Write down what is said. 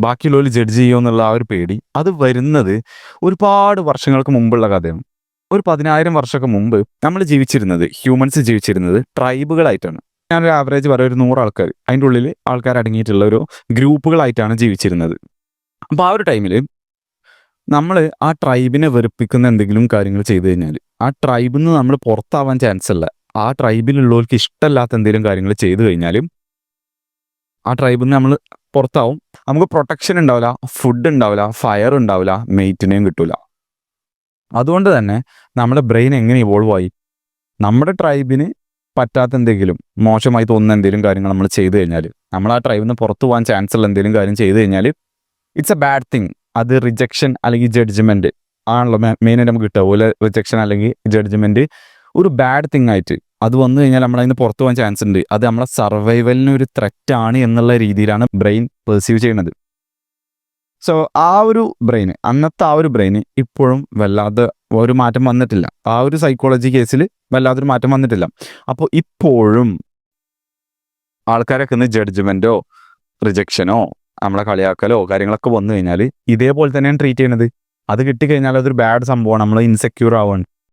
ബാക്കിയുള്ളവർ ജഡ്ജ് ചെയ്യുമോ എന്നുള്ള ആ ഒരു പേടി അത് വരുന്നത് ഒരുപാട് വർഷങ്ങൾക്ക് മുമ്പുള്ള കഥയാണ്. ഒരു 10,000 വർഷമൊക്കെ മുമ്പ് നമ്മൾ ഹ്യൂമൻസ് ജീവിച്ചിരുന്നത് ട്രൈബുകളായിട്ടാണ്. ഞാനൊരു ആവറേജ് പറയാം, ഒരു 100 ആൾക്കാർ, അതിൻ്റെ ഉള്ളിൽ ആൾക്കാർ അടങ്ങിയിട്ടുള്ള ഒരു ഗ്രൂപ്പുകളായിട്ടാണ് ജീവിച്ചിരുന്നത്. അപ്പോൾ ആ ഒരു ടൈമിൽ നമ്മൾ ആ ട്രൈബിനെ വെറുപ്പിക്കുന്ന എന്തെങ്കിലും കാര്യങ്ങൾ ചെയ്തു കഴിഞ്ഞാൽ ആ ട്രൈബിൽ നിന്ന് നമ്മൾ പുറത്താവാൻ ചാൻസ് അല്ല. ആ ട്രൈബിലുള്ളവർക്ക് ഇഷ്ടമല്ലാത്ത എന്തെങ്കിലും കാര്യങ്ങൾ ചെയ്തു കഴിഞ്ഞാലും ആ ട്രൈബിൽ നിന്ന് നമ്മൾ പുറത്താവും. നമുക്ക് പ്രൊട്ടക്ഷൻ ഉണ്ടാവില്ല, ഫുഡ് ഉണ്ടാവില്ല, ഫയർ ഉണ്ടാവില്ല, മെയ്റ്റിനെയും കിട്ടൂല. അതുകൊണ്ട് തന്നെ നമ്മുടെ ബ്രെയിൻ എങ്ങനെ ഇവോൾവ് ആയി? നമ്മുടെ ട്രൈബിന് പറ്റാത്ത എന്തെങ്കിലും മോശമായി തോന്നുന്ന എന്തെങ്കിലും കാര്യങ്ങൾ നമ്മൾ ചെയ്തു കഴിഞ്ഞാൽ, നമ്മൾ ആ ട്രൈബിൽ നിന്ന് പുറത്തു പോകാൻ ചാൻസ് ഉള്ള എന്തെങ്കിലും കാര്യം ചെയ്തു കഴിഞ്ഞാൽ ഇറ്റ്സ് എ ബാഡ് തിങ്. അത് റിജക്ഷൻ അല്ലെങ്കിൽ ജഡ്ജ്മെൻറ്റ് ആണല്ലോ മെയിനായിട്ട് നമുക്ക് കിട്ടുക. പോലെ റിജക്ഷൻ അല്ലെങ്കിൽ ജഡ്ജ്മെൻറ്റ് ഒരു ബാഡ് തിങ് ആയിട്ട് അത് വന്നു കഴിഞ്ഞാൽ നമ്മളതിന് പുറത്തു പോകാൻ ചാൻസ് ഉണ്ട്. അത് നമ്മളെ സർവൈവലിന് ഒരു ത്രെറ്റാണ് എന്നുള്ള രീതിയിലാണ് ബ്രെയിൻ പെർസീവ് ചെയ്യുന്നത്. സോ ആ ഒരു ബ്രെയിന്, അന്നത്തെ ആ ഒരു ബ്രെയിന് ഇപ്പോഴും വല്ലാതെ ഒരു മാറ്റം വന്നിട്ടില്ല. ആ ഒരു സൈക്കോളജി കേസിൽ വല്ലാതൊരു മാറ്റം വന്നിട്ടില്ല. അപ്പോൾ ഇപ്പോഴും ആൾക്കാരൊക്കെ ജഡ്ജ്മെൻറ്റോ റിജക്ഷനോ നമ്മളെ കളിയാക്കലോ കാര്യങ്ങളൊക്കെ വന്നു കഴിഞ്ഞാൽ ഇതേപോലെ തന്നെയാണ് ട്രീറ്റ് ചെയ്യുന്നത്. അത് കിട്ടിക്കഴിഞ്ഞാൽ അതൊരു ബാഡ് സംഭവമാണ്, നമ്മൾ ഇൻസെക്യൂർ ആവുകയാണ്.